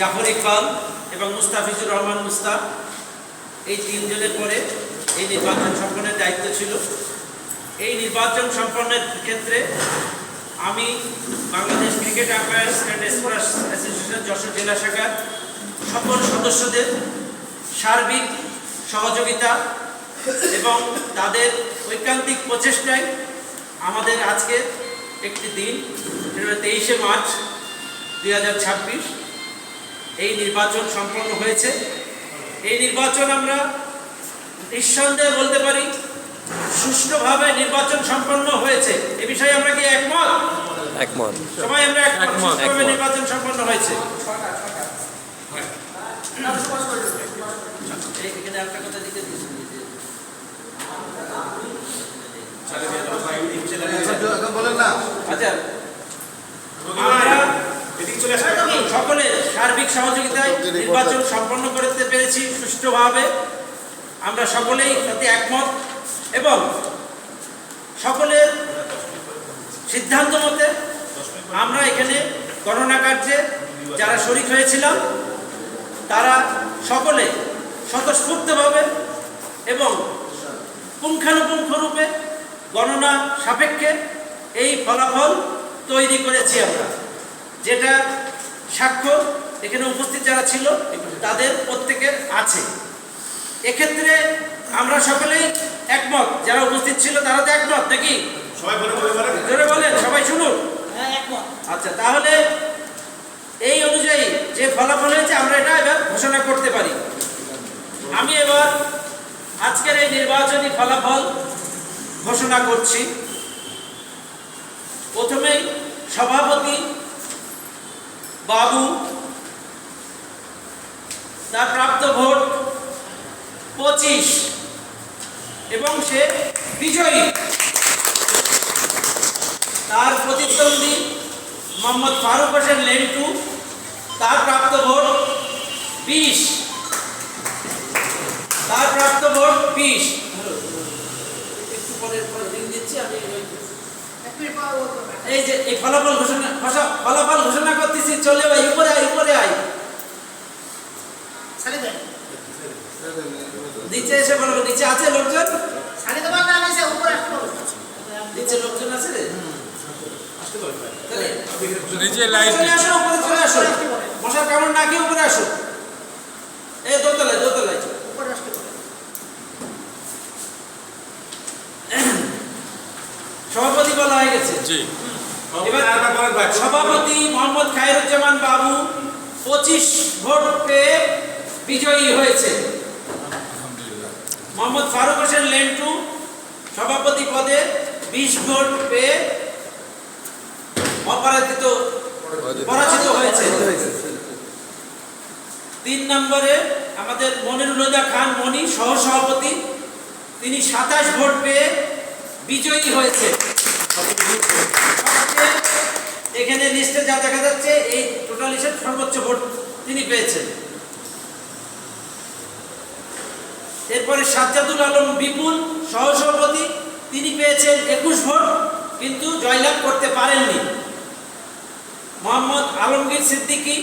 জাফর ইকবাল এবং মুস্তাফিজুর রহমান মুস্তাফ, এই তিনজনের পরে এই নির্বাচন সম্পন্নের দায়িত্ব ছিল। এই নির্বাচন সম্পন্নের ক্ষেত্রে আমি Bangladesh cricket umpires and sports association Jessore জেলা শাখার সকল সদস্যদের সার্বিক সহযোগিতা এবং তাদের ঐকান্তিক প্রচেষ্টায় আমাদের আজকে একটি দিন 23শে মার্চ 2026 এই নির্বাচন সম্পন্ন হয়েছে। এই নির্বাচন আমরা নিঃসন্দেহে বলতে পারি সুষ্ঠুভাবে নির্বাচন সম্পন্ন হয়েছে। এ বিষয়ে আমরা কি একমত? একমত। সবাই আমরা একমত নির্বাচন সম্পন্ন হয়েছে। এখানে একটা কথা লিখে দিয়েছি, সকলের সার্বিক সহযোগিতায় নির্বাচন সম্পন্ন করতে পেরেছি সুষ্ঠুভাবে। আমরা সকলেই তাতে একমত এবং সকলের সিদ্ধান্ত মতে আমরা এখানে গণনা কার্যে যারা শরীক হয়েছিলাম তারা সকলে স্বতঃস্ফূর্তভাবে এবং পুঙ্খানুপুঙ্খরূপে গণনা সাপেক্ষে এই ফলাফল তৈরি করেছি আমরা, যেটা সাক্ষ্য এখানে উপস্থিত যারা ছিল তাদের প্রত্যেকের আছে। এক্ষেত্রে আমরা সকলেই একমত, যারা উপস্থিত ছিল তারা তো একমত নাকি? জোরে বলেন, সবাই শুনুন। আচ্ছা, তাহলে এই অনুযায়ী যে ফলাফল হয়েছে আমরা এটা এবার ঘোষণা করতে পারি। আমি এবার আজকের এই নির্বাচনী ফলাফল ঘোষণা করছি। প্রথমেই সভাপতি বাবু, তার প্রাপ্ত ভোট 25 এবং সে বিজয়ী। তার প্রতিদ্বন্দ্বী মোহাম্মদ ফারুক হোসেন লেন্টু, তার প্রাপ্ত ভোট 20, তার প্রাপ্ত ভোট 20। একটু পরে দিন দিচ্ছি আমি। এই যে এই ফলাফল ঘোষণা করতেছি, চলে ভাই উপরে আয়, উপরে আয়, নিচে এসে বলবো। নিচে আছে লোকজন? নিচে লোকজন আছে রে, মশার কামড় না খেয়ে উপরে আসো। এই দোতলায় দোতলায় সভাপতি বলা হয়ে গেছে। সভাপতি মোহাম্মদ খায়রুজ্জামান বাবু 25 ভোট পেয়ে বিজয়ী হয়েছে। মোহাম্মদ ফারুক হোসেন লেন্টু সভাপতি পদে 20 ভোট পেয়ে পরাজিত হয়েছে। 3 নম্বরে আমাদের মনিরুল হুদা খান মনি সহসভাপতি, তিনি 27 ভোট পেয়ে বিজয়ী হয়েছে। এখানে লিস্টে যা দেখা যাচ্ছে এই টোটাল লিস্টের সর্বোচ্চ ভোট তিনি পেয়েছেন। এরপরে সাজ্জাদুল আলম বিপুল সহসভাপতি, তিনি পেয়েছেন 21 ভোট কিন্তু জয়লাভ করতে পারেননি। মোহাম্মদ আলমগীর সিদ্দিকী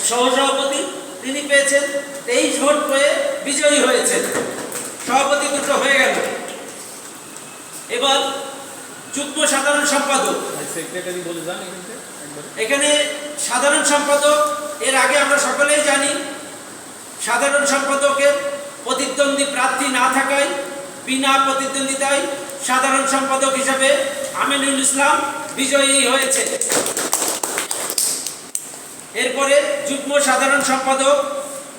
সহসভাপতি, তিনি পেয়েছেন 23 ভোট পেয়ে বিজয়ী হয়েছেন। সভাপতি দুটো হয়ে গেল। এবার যুগ্ম সাধারণ সম্পাদক, এখানে সাধারণ সম্পাদক এর আগে আমরা সকলেই জানি সাধারণ সম্পাদকের প্রতিদ্বন্দ্বী প্রার্থী না থাকায় বিনা প্রতিদ্বন্দ্বিতায় সাধারণ সম্পাদক হিসাবে আমিনুল ইসলাম বিজয়ী হয়েছে। এরপরে যুগ্ম সাধারণ সম্পাদক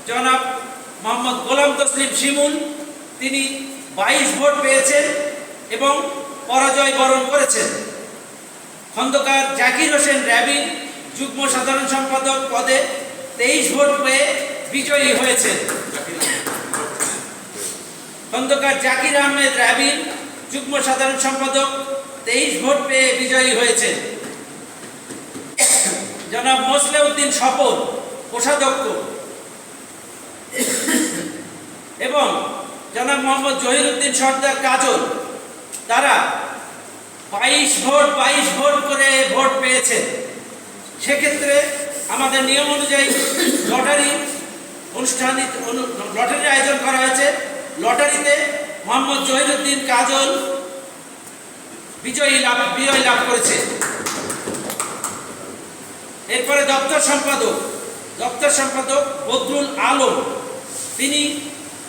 জনাব মোহাম্মদ গোলাম তসলিম শিমুল, তিনি 22 ভোট পেয়েছেন এবং পরাজয় বরণ করেছেন। খন্দকার জাকির হোসেন রাবিন যুগ্ম সাধারণ সম্পাদক পদে 23 ভোট পেয়ে বিজয়ী হয়েছেন। খন্দকার জাকির আহমেদ রাবিন যুগ্ম সাধারণ সম্পাদক 23 ভোট পেয়ে বিজয়ী হয়েছেন। জনাব মোসলেউদ্দিন স্বপন কোষাধ্যক্ষ এবং জনাব মোহাম্মদ জহিরুদ্দিন সর্দার কাজল, তারা 22 ভোট করে ভোট পেয়েছেন। সেক্ষেত্রে আমাদের নিয়ম অনুযায়ী লটারি লটারির আয়োজন করা হয়েছে। লটারিতে মোহাম্মদ জহিরুদ্দিন কাজল বিজয় লাভ করেছে। এরপরে দপ্তর সম্পাদক বদরুল আলম, তিনি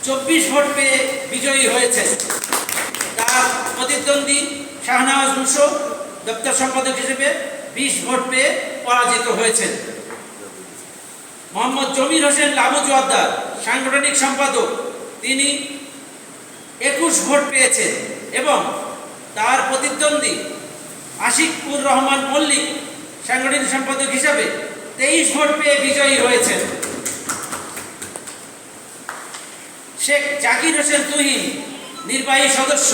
24 ভোট পেয়ে বিজয়ী হয়েছেন। তার প্রতিদ্বন্দ্বী শাহনওয়াজ মুসো দপ্তর সম্পাদক হিসেবে 20 ভোট পেয়ে পরাজিত হয়েছেন। মোহাম্মদ জমির হোসেন লাবু জোয়ারদার সাংগঠনিক সম্পাদক, তিনি 21 ভোট পেয়েছেন এবং তার প্রতিদ্বন্দ্বী আশিকুর রহমান মল্লিক সাংগঠনিক সম্পাদক হিসাবে 23 ভোট পেয়ে বিজয়ী হয়েছেন। শেখ জাকির হোসেন তুহিন নির্বাহী সদস্য,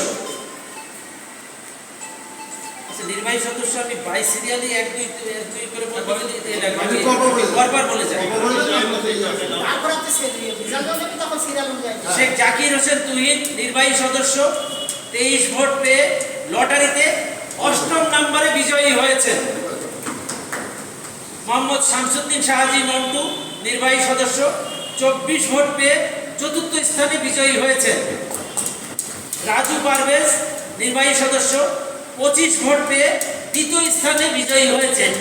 নির্বাহী সদস্য আমি 22 সিরিয়ালি 1 2 করে বারবার বলে যাই। শেখ জাকির হোসেন তুহিন নির্বাহী সদস্য 23 ভোট পেয়ে লটারিতে 8ম নম্বরে বিজয়ী হয়েছেন। মোহাম্মদ শামসুদ্দিন শাহাজি নন্টু নির্বাহী সদস্য 24 ভোট পেয়ে 4র্থ স্থানে বিজয়ী হয়েছেন। রাজু পারভেজ নির্বাহী সদস্য 25 ভোট পেয়ে 2য় স্থানে বিজয়ী হয়েছেন।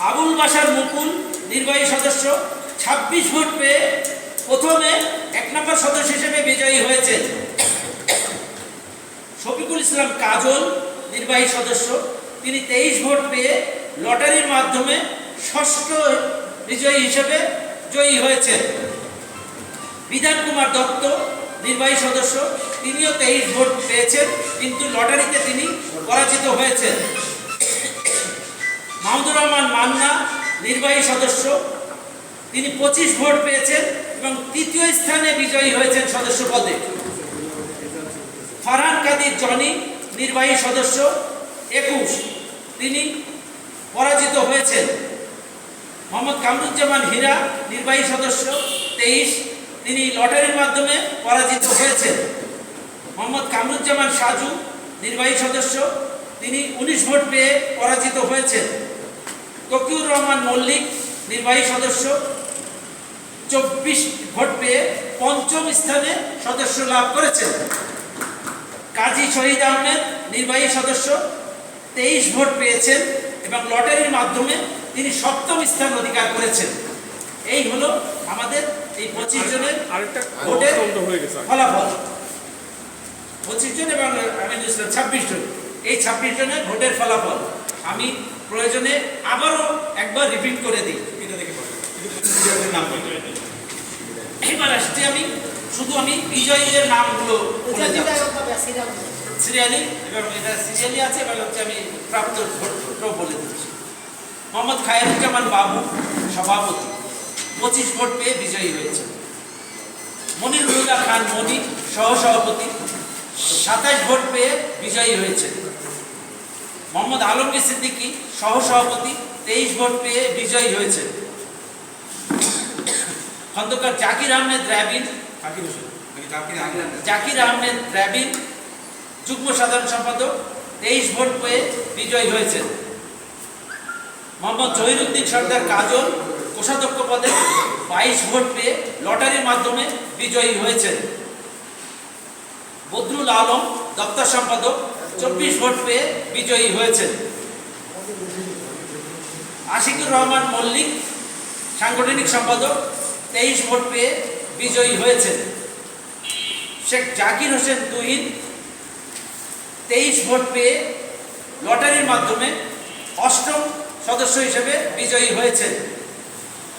আবুল বাশার মুকুল নির্বাহী সদস্য 26 ভোট পেয়ে প্রথমে 1 নম্বর সদস্য হিসেবে বিজয়ী হয়েছেন। শফিকুল ইসলাম কাজল নির্বাহী সদস্য, তিনি 23 ভোট পেয়ে লটারির মাধ্যমে 6ষ্ঠ বিজয়ী হিসেবে জয়ী হয়েছেন। বিধান কুমার দত্ত নির্বাহী সদস্য, তিনিও 23 ভোট পেয়েছেন, কিন্তু লটারিতে তিনি পরাজিত হয়েছেন। মাহমুদুর রহমান মান্না নির্বাহী সদস্য, তিনি 25 ভোট পেয়েছেন এবং 3য় স্থানে বিজয়ী হয়েছেন সদস্য পদে। ফারহান কাদির জনি নির্বাহী সদস্য 21, তিনি পরাজিত হয়েছেন। মোহাম্মদ কামরুজ্জামান হীরা নির্বাহী সদস্য 23, তিনি লটারির মাধ্যমে পরাজিত হয়েছেন। মোহাম্মদ কামরুজ্জামান সাজু নির্বাহী সদস্য, তিনি 19 ভোট পেয়ে পরাজিত হয়েছেন। তকিউর রহমান মল্লিক নির্বাহী সদস্য 24 ভোট পেয়ে 5ম স্থানে সদস্য লাভ করেছেন। কাজী শহীদ আহমেদ নির্বাহী সদস্য 23 ভোট পেয়েছেন এবং লটারির মাধ্যমে তিনি 7ম স্থান অধিকার করেছেন। এই হলো আমাদের এই 25 জনের ভোটের ফলাফল। 25 জন এবং আমি 26 জন, এই 26 জনের ভোটের ফলাফল আমি প্রয়োজনে আবারও একবার রিপিট করে দিই। এবার আসছি আমি বিজয়ীদের নামগুলো সিরিয়ালি, এবং এটা সিরিয়ালি আছে, এবার হচ্ছে আমি প্রাপ্ত ভোটও বলে দিচ্ছি। মোহাম্মদ খায়রুজ্জামান বাবু সভাপতি, 25 ভোট পেয়ে বিজয়ী হয়েছে। মনিরুল্লাহ খান মনি সহসভাপতি, 27 ভোট পেয়ে বিজয়ী হয়েছে। মোহাম্মদ আলমগীর সিদ্দিকী সহসভাপতি, 23 ভোট পেয়ে বিজয়ী হয়েছে। খন্দকার জাকির আহমেদ রাবিন যুগ্ম সাধারণ সম্পাদক, 23 ভোট পেয়ে বিজয়ী হয়েছেন। মোহাম্মদ জহিরুদ্দিন সর্দার কাজল কোষাধ্যক্ষ পদে 22 ভোট পেয়ে লটারির মাধ্যমে বিজয়ী হয়েছেন। বদরুল আলম দপ্তর সম্পাদক, 24 ভোট পেয়ে বিজয়ী হয়েছেন। আশিকুর রহমান মল্লিক সাংগঠনিক সম্পাদক, 23 ভোট পেয়ে বিজয়ী হয়েছেন। শেখ জাকির হোসেন তুহিন 23 ভোট পেয়ে লটারির মাধ্যমে 8ম সদস্য হিসেবে বিজয়ী হয়েছেন।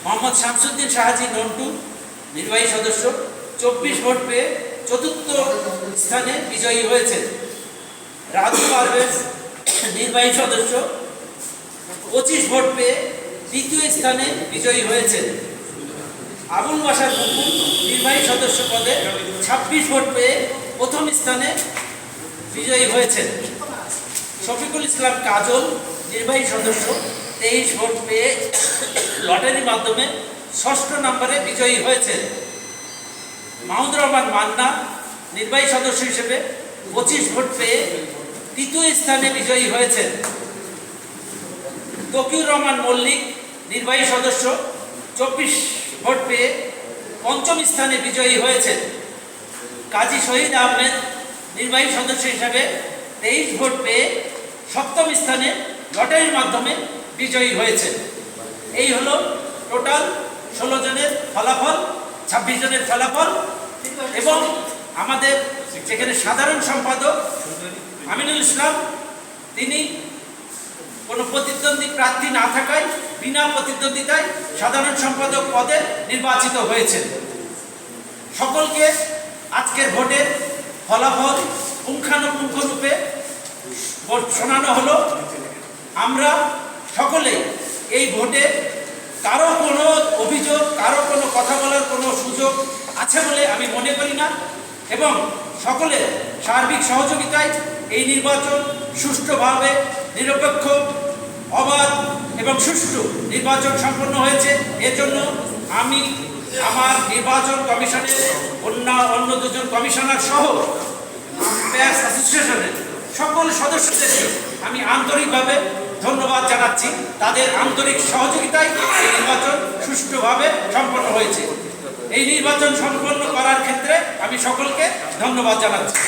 মোহাম্মদ শামসুদ্দিন শাহাজি নন্টু নির্বাহী সদস্য, 24 ভোট পেয়ে 4র্থ স্থানে বিজয়ী হয়েছেন। রাজু পারভেজ নির্বাহী সদস্য, 25 ভোট পেয়ে 2য় স্থানে বিজয়ী হয়েছেন। আবুল বাশার মুকুল নির্বাহী সদস্য পদে 26 ভোট পেয়ে 1ম স্থানে বিজয়ী হয়েছেন। শফিকুল ইসলাম কাজল নির্বাহী সদস্য, 23 ভোট পেয়ে লটারির মাধ্যমে 6ষ্ঠ নম্বরে বিজয়ী হয়েছেন। মাহমুদুর রহমান মান্না নির্বাহী সদস্য হিসেবে 25 ভোট পেয়ে 3য় স্থানে বিজয়ী হয়েছেন। তকিউর রহমান মল্লিক নির্বাহী সদস্য 24 ভোট পেয়ে পঞ্চম স্থানে বিজয়ী হয়েছেন। কাজী শহীদ আহমেদ নির্বাহী সদস্য হিসাবে 23 ভোট পেয়ে সপ্তম স্থানে লটারির মাধ্যমে বিজয়ী হয়েছেন। এই হলো টোটাল 16 জনের ফলাফল, 26 জনের ফলাফল। এবং আমাদের যেখানে সাধারণ সম্পাদক আমিনুল ইসলাম, তিনি কোনো প্রতিদ্বন্দ্বী প্রার্থী না থাকায় বিনা প্রতিদ্বন্দ্বিতায় সাধারণ সম্পাদক পদে নির্বাচিত হয়েছেন। সকলকে আজকের ভোটের ফলাফল পুঙ্খানুপুঙ্খরূপে শোনানো হলো। আমরা সকলে এই ভোটে কারো কোনো অভিযোগ, কারো কোনো কথা বলার কোনো সুযোগ আছে বলে আমি মনে করি না, এবং সকলের সার্বিক সহযোগিতায় এই নির্বাচন সুষ্ঠুভাবে, নিরপেক্ষ, অবাধ এবং সুষ্ঠু নির্বাচন সম্পন্ন হয়েছে। এজন্য আমি আমার নির্বাচন কমিশনের অন্য দুজন কমিশনার সহ প্রেস অ্যাসোসিয়েশনের সকল সদস্যদেরকে আমি আন্তরিকভাবে ধন্যবাদ জানাচ্ছি। তাদের আন্তরিক সহযোগিতায় এই নির্বাচন সুষ্ঠুভাবে সম্পন্ন হয়েছে। এই নির্বাচন সম্পন্ন করার ক্ষেত্রে আমি সকলকে ধন্যবাদ জানাচ্ছি।